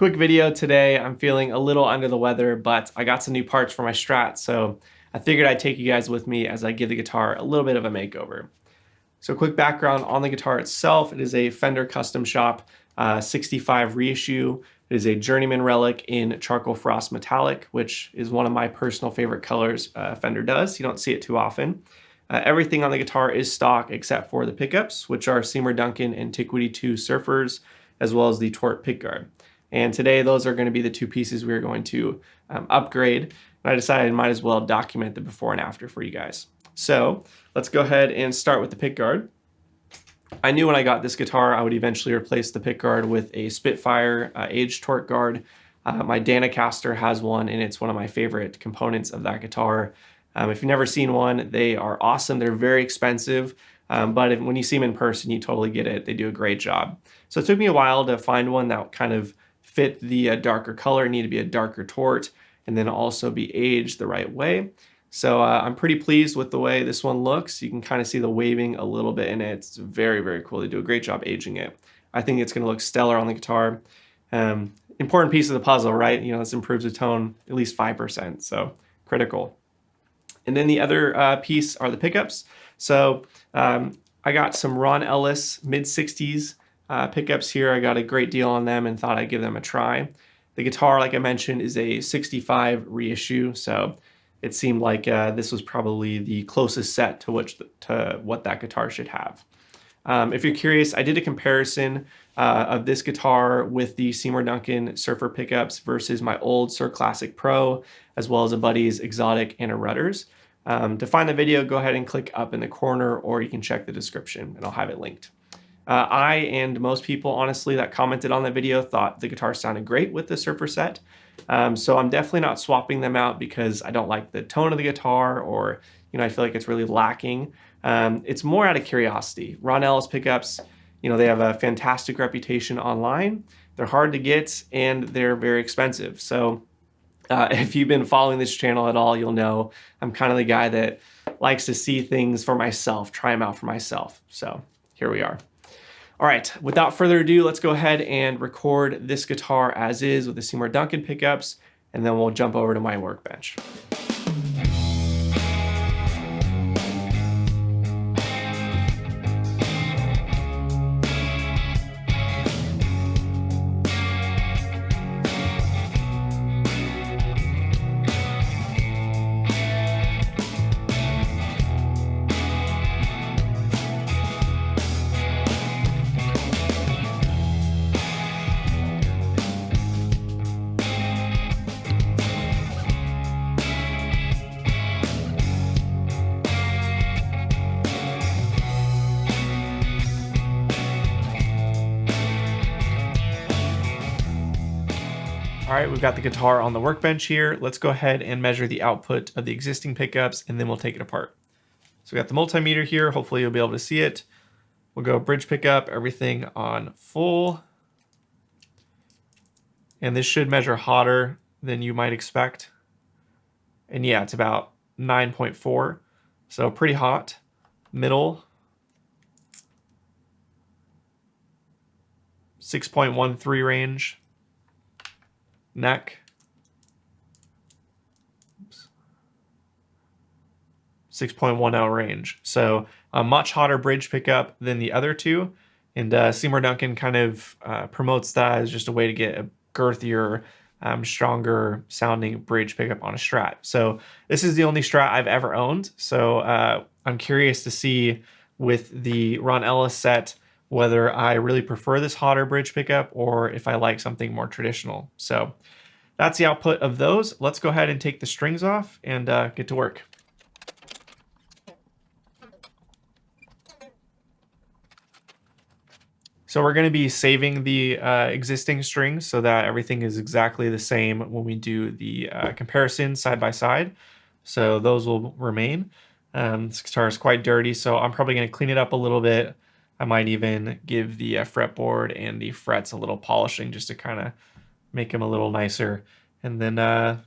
Quick video today. I'm feeling a little under the weather, but I got some new parts for my Strat, so I figured I'd take you guys with me as I give the guitar a little bit of a makeover. So quick background on the guitar itself. It is a Fender Custom Shop 65 reissue. It is a Journeyman relic in Charcoal Frost Metallic, which is one of my personal favorite colors Fender does. You don't see it too often. Everything on the guitar is stock except for the pickups, which are Seymour Duncan Antiquity 2 Surfers, as well as the Tort pickguard. And today those are going to be the two pieces we're going to upgrade. And I decided I might as well document the before and after for you guys. So let's go ahead and start with the pickguard. I knew when I got this guitar I would eventually replace the pickguard with a Spitfire aged Tort guard. My Danacaster has one, and it's one of my favorite components of that guitar. If you've never seen one, they are awesome. They're very expensive, but when you see them in person, you totally get it. They do a great job. So it took me a while to find one that kind of fit the darker color. It needed to be a darker Tort and then also be aged the right way. So I'm pretty pleased with the way this one looks. You can kind of see the waving a little bit in it. It's very, very cool. They do a great job aging it. I think it's going to look stellar on the guitar. Important piece of the puzzle, right? You know, this improves the tone at least 5%, so critical. And then the other piece are the pickups. So I got some Ron Ellis mid-60s pickups here. I got a great deal on them and thought I'd give them a try. The guitar, like I mentioned, is a 65 reissue, so it seemed like this was probably the closest set to what that guitar should have. If you're curious, I did a comparison of this guitar with the Seymour Duncan Surfer pickups versus my old Sur Classic Pro, as well as a buddy's Exotic and a Rudders. To find the video, go ahead and click up in the corner, or you can check the description and I'll have it linked. I and most people, honestly, that commented on that video thought the guitar sounded great with the Surfer set. So I'm definitely not swapping them out because I don't like the tone of the guitar, or I feel like it's really lacking. It's more out of curiosity. Ron Ellis pickups, they have a fantastic reputation online. They're hard to get and they're very expensive. So if you've been following this channel at all, you'll know I'm kind of the guy that likes to see things for myself, try them out for myself. So here we are. All right, without further ado, let's go ahead and record this guitar as is with the Seymour Duncan pickups, and then we'll jump over to my Workbench. All right, we've got the guitar on the Workbench here. Let's go ahead and measure the output of the existing pickups, and then we'll take it apart. So we got the multimeter here. Hopefully you'll be able to see it. We'll go bridge pickup, everything on full. And this should measure hotter than you might expect. And yeah, it's about 9.4. So pretty hot. Middle, 6.13 range. Neck, 6.10 range. So a much hotter bridge pickup than the other two. And Seymour Duncan kind of promotes that as just a way to get a girthier, stronger sounding bridge pickup on a Strat. So this is the only Strat I've ever owned. So I'm curious to see with the Ron Ellis set whether I really prefer this hotter bridge pickup or if I like something more traditional. So that's the output of those. Let's go ahead and take the strings off and get to work. So we're going to be saving the existing strings so that everything is exactly the same when we do the comparison side by side. So those will remain. This guitar is quite dirty, so I'm probably going to clean it up a little bit. I might even give the fretboard and the frets a little polishing just to kind of make them a little nicer. And then,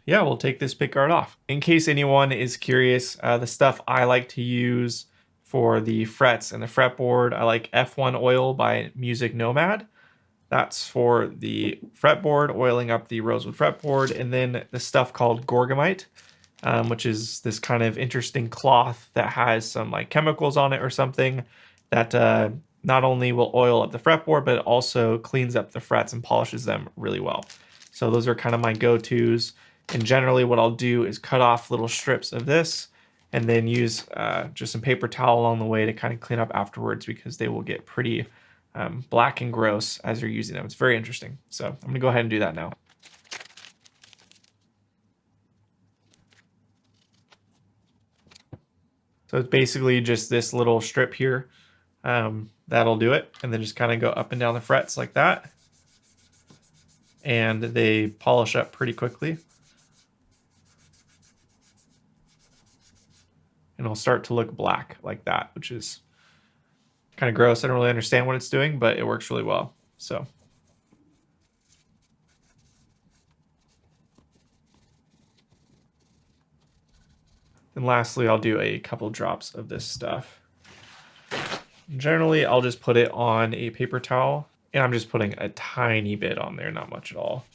yeah, we'll take this pickguard off. In case anyone is curious, the stuff I like to use for the frets and the fretboard, I like F1 oil by Music Nomad. That's for the fretboard, oiling up the rosewood fretboard, and then the stuff called gorgamite, which is this kind of interesting cloth that has some like chemicals on it or something that not only will oil up the fretboard, but it also cleans up the frets and polishes them really well. So those are kind of my go-tos. And generally what I'll do is cut off little strips of this and then use just some paper towel along the way to kind of clean up afterwards, because they will get pretty black and gross as you're using them. It's very interesting. So I'm gonna go ahead and do that now. So it's basically just this little strip here. That'll do it. And then just kind of go up and down the frets like that. And they polish up pretty quickly. And it'll start to look black like that, which is kind of gross. I don't really understand what it's doing, but it works really well. So. And lastly, I'll do a couple drops of this stuff. Generally, I'll just put it on a paper towel, and I'm just putting a tiny bit on there, not much at all.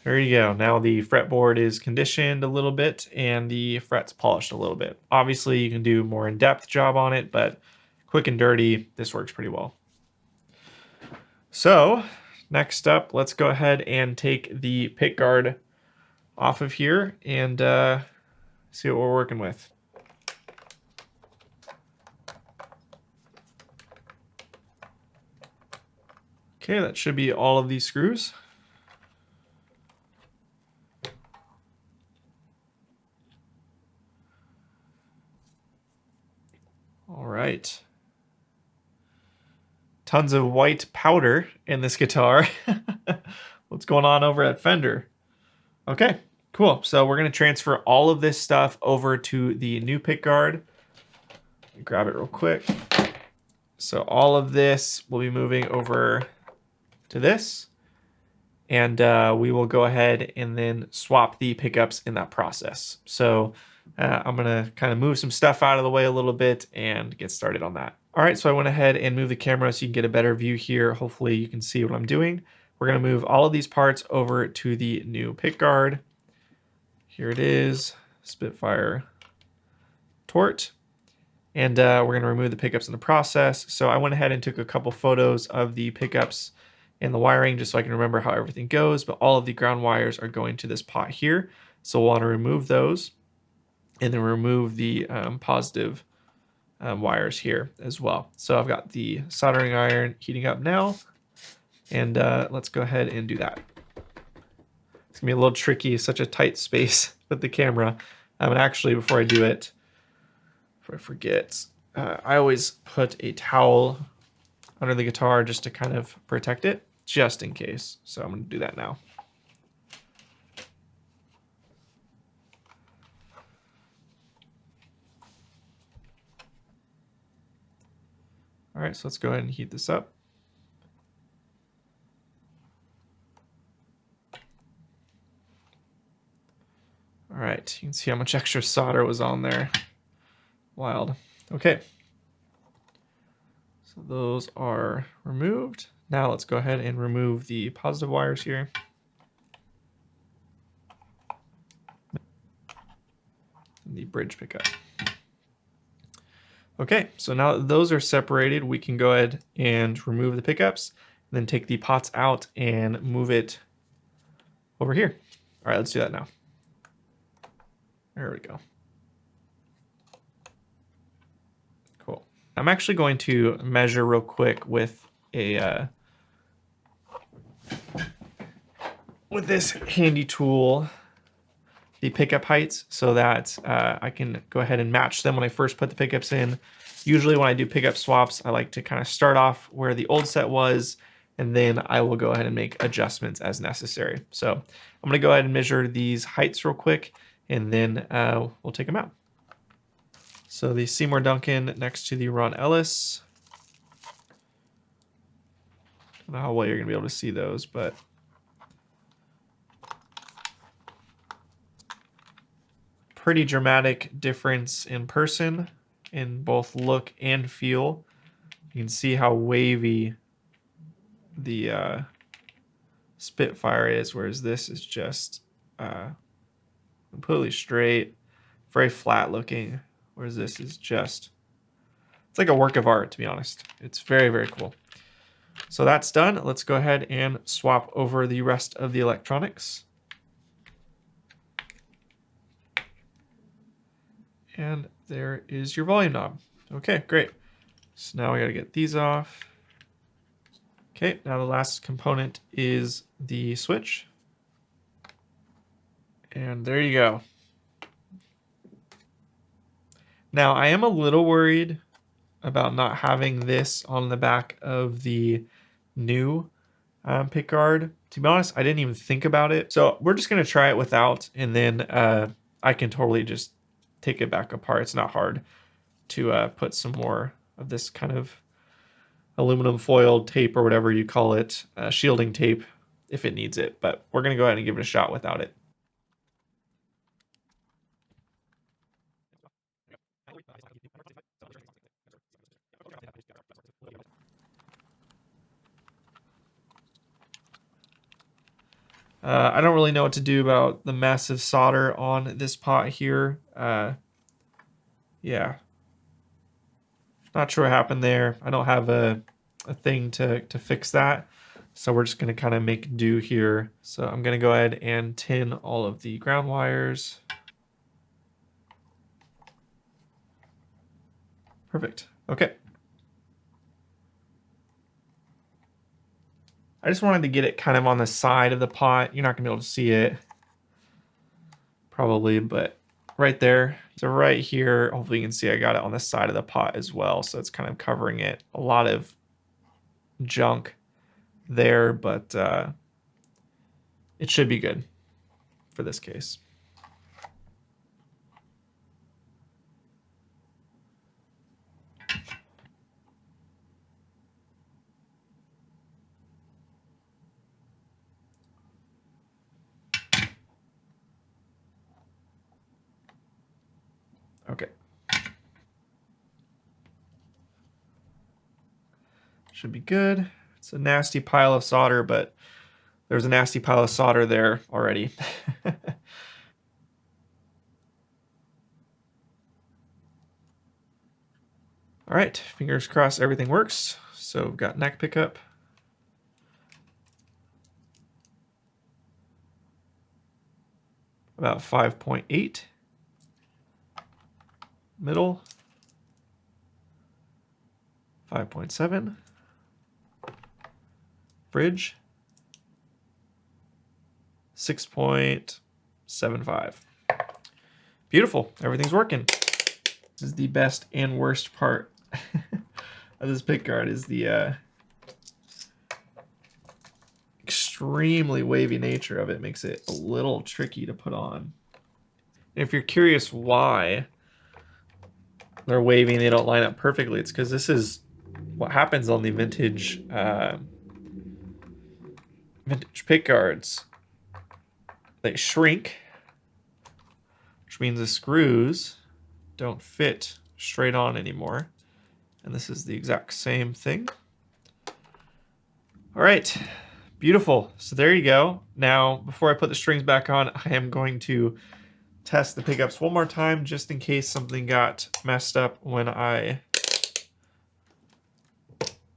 There you go. Now the fretboard is conditioned a little bit and the frets polished a little bit. Obviously, you can do more in-depth job on it, but quick and dirty, this works pretty well. So next up, let's go ahead and take the pickguard off of here and see what we're working with. Okay, that should be all of these screws. All right. Tons of white powder in this guitar. What's going on over at Fender? Okay, cool. So we're going to transfer all of this stuff over to the new pickguard. Grab it real quick. So all of this will be moving over to this. And we will go ahead and then swap the pickups in that process. So I'm gonna kind of move some stuff out of the way a little bit and get started on that. All right, so I went ahead and moved the camera so you can get a better view here. Hopefully you can see what I'm doing. We're gonna move all of these parts over to the new pickguard. Here it is, Spitfire Tort. And we're gonna remove the pickups in the process. So I went ahead and took a couple photos of the pickups and the wiring just so I can remember how everything goes, but all of the ground wires are going to this pot here. So we'll want to remove those and then remove the positive wires here as well. So I've got the soldering iron heating up now, and let's go ahead and do that. It's gonna be a little tricky, such a tight space with the camera. And actually, before I do it, before I forget, I always put a towel under the guitar just to kind of protect it, just in case. So I'm going to do that now. All right, so let's go ahead and heat this up. All right, you can see how much extra solder was on there. Wild. Okay. So those are removed. Now let's go ahead and remove the positive wires here. And the bridge pickup. Okay, so now that those are separated, we can go ahead and remove the pickups, and then take the pots out and move it over here. All right, let's do that now. There we go. Cool. I'm actually going to measure real quick with a with this handy tool the pickup heights so that I can go ahead and match them when I first put the pickups in. Usually when I do pickup swaps, I like to kind of start off where the old set was, and then I will go ahead and make adjustments as necessary. So I'm gonna go ahead and measure these heights real quick, and then we'll take them out. So the Seymour Duncan next to the Ron Ellis. I don't know how well you're gonna be able to see those, but pretty dramatic difference in person in both look and feel. You can see how wavy the Spitfire is, whereas this is just completely straight, very flat looking, whereas this is just, it's like a work of art, to be honest. It's very, very cool. So that's done. Let's go ahead and swap over the rest of the electronics. And there is your volume knob. Okay, great. So now we got to get these off. Okay, now the last component is the switch. And there you go. Now I am a little worried about not having this on the back of the new pickguard. To be honest, I didn't even think about it. So we're just gonna try it without, and then I can totally just take it back apart. It's not hard to put some more of this kind of aluminum foil tape or whatever you call it, shielding tape if it needs it, but we're gonna go ahead and give it a shot without it. I don't really know what to do about the massive solder on this pot here. Yeah, not sure what happened there. I don't have a thing to fix that. So we're just going to kind of make do here. So I'm going to go ahead and tin all of the ground wires. Perfect. Okay. I just wanted to get it kind of on the side of the pot. You're not going to be able to see it probably, but right there. So right here, hopefully you can see I got it on the side of the pot as well. So it's kind of covering it. A lot of junk there, but it should be good for this case. Okay. Should be good. It's a nasty pile of solder, but there's a nasty pile of solder there already. All right, fingers crossed everything works. So we've got neck pickup. About 5.8. Middle. 5.7. Bridge. 6.75. Beautiful, everything's working. This is the best and worst part of this pickguard is the extremely wavy nature of it makes it a little tricky to put on. And if you're curious why they're wavy and they don't line up perfectly, it's because this is what happens on the vintage pickguards. They shrink, which means the screws don't fit straight on anymore. And this is the exact same thing. All right, beautiful. So there you go. Now, before I put the strings back on, I am going to test the pickups one more time just in case something got messed up when I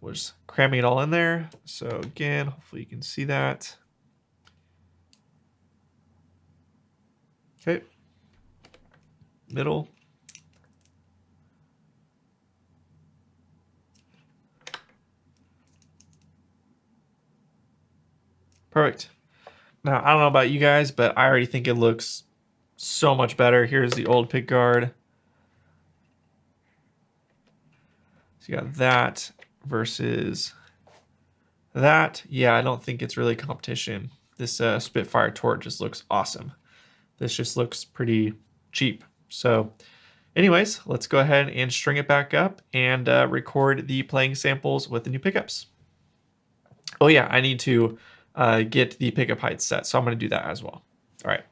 was cramming it all in there. So again, hopefully you can see that. Okay, middle. Perfect. Now, I don't know about you guys, but I already think it looks so much better. Here's the old pickguard. So you got that versus that. Yeah, I don't think it's really competition. This Spitfire Tort just looks awesome. This just looks pretty cheap. So anyways, let's go ahead and string it back up and record the playing samples with the new pickups. Oh yeah, I need to get the pickup height set, so I'm going to do that as well. All right.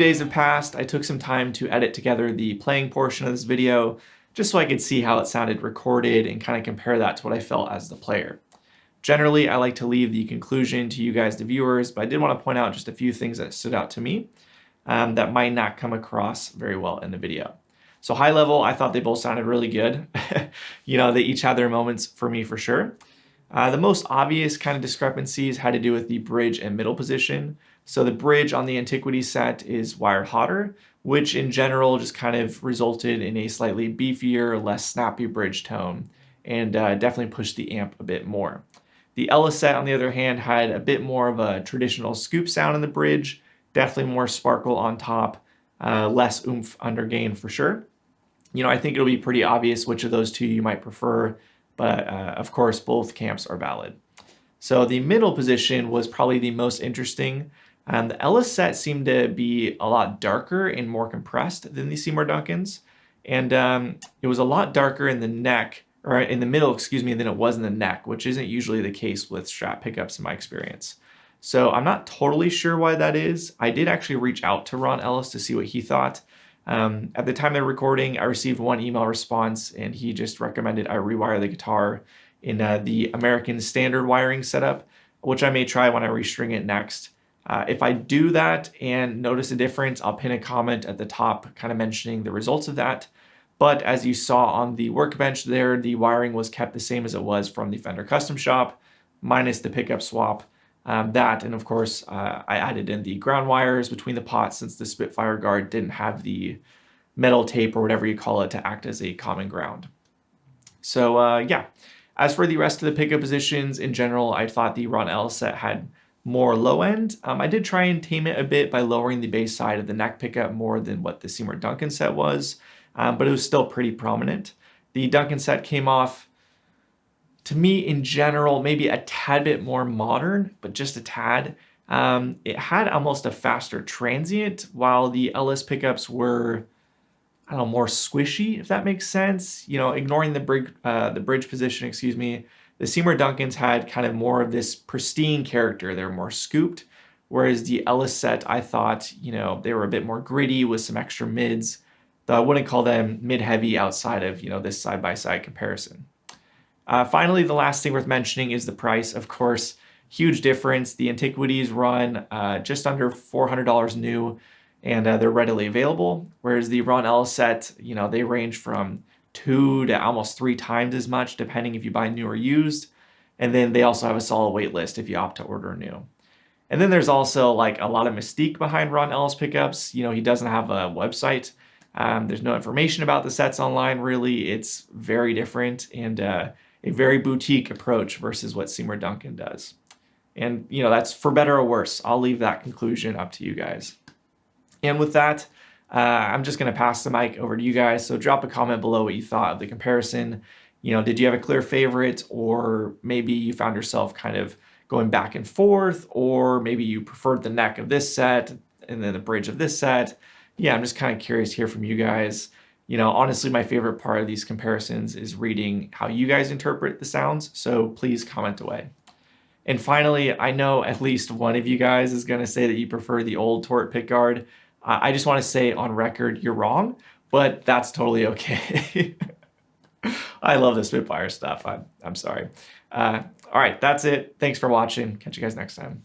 days have passed, I took some time to edit together the playing portion of this video just so I could see how it sounded recorded and kind of compare that to what I felt as the player. Generally, I like to leave the conclusion to you guys, the viewers, but I did want to point out just a few things that stood out to me that might not come across very well in the video. So high level, I thought they both sounded really good. They each had their moments for me for sure. The most obvious kind of discrepancies had to do with the bridge and middle position. So the bridge on the Antiquity set is wired hotter, which in general just kind of resulted in a slightly beefier, less snappy bridge tone, and definitely pushed the amp a bit more. The Ellis set, on the other hand, had a bit more of a traditional scoop sound in the bridge, definitely more sparkle on top, less oomph under gain for sure. I think it'll be pretty obvious which of those two you might prefer, but of course, both camps are valid. So the middle position was probably the most interesting. The Ellis set seemed to be a lot darker and more compressed than the Seymour Duncans. And it was a lot darker in the neck, or in the middle, excuse me, than it was in the neck, which isn't usually the case with Strat pickups in my experience. So I'm not totally sure why that is. I did actually reach out to Ron Ellis to see what he thought. At the time of recording, I received one email response and he just recommended I rewire the guitar in the American standard wiring setup, which I may try when I restring it next. If I do that and notice a difference, I'll pin a comment at the top kind of mentioning the results of that. But as you saw on the Workbench there, the wiring was kept the same as it was from the Fender Custom Shop, minus the pickup swap. And of course, I added in the ground wires between the pots since the Spitfire guard didn't have the metal tape or whatever you call it to act as a common ground. So yeah, as for the rest of the pickup positions in general, I thought the Ron Ellis set had more low end. I did try and tame it a bit by lowering the bass side of the neck pickup more than what the Seymour Duncan set was, but it was still pretty prominent. The Duncan set came off, to me in general, maybe a tad bit more modern, but just a tad. It had almost a faster transient, while the Ellis pickups were, I don't know, more squishy, if that makes sense. Ignoring the bridge position, excuse me, the Seymour Duncans had kind of more of this pristine character. They were more scooped, whereas the Ellis set, I thought, they were a bit more gritty with some extra mids, though I wouldn't call them mid-heavy outside of, this side-by-side comparison. Finally, the last thing worth mentioning is the price. Of course, huge difference. The Antiquities run just under $400 new, and they're readily available. Whereas the Ron Ellis set, they range from 2 to almost 3 times as much, depending if you buy new or used. And then they also have a solid wait list if you opt to order new. And then there's also like a lot of mystique behind Ron Ellis pickups. He doesn't have a website. There's no information about the sets online, really. It's very different and a very boutique approach versus what Seymour Duncan does. And, that's for better or worse. I'll leave that conclusion up to you guys. And with that, I'm just going to pass the mic over to you guys. So drop a comment below what you thought of the comparison. Did you have a clear favorite, or maybe you found yourself kind of going back and forth, or maybe you preferred the neck of this set and then the bridge of this set? Yeah, I'm just kind of curious to hear from you guys. Honestly, my favorite part of these comparisons is reading how you guys interpret the sounds. So please comment away. And finally, I know at least one of you guys is going to say that you prefer the old Tort pickguard. I just want to say on record, you're wrong, but that's totally okay. I love the Spitfire stuff. I'm sorry. All right, that's it. Thanks for watching. Catch you guys next time.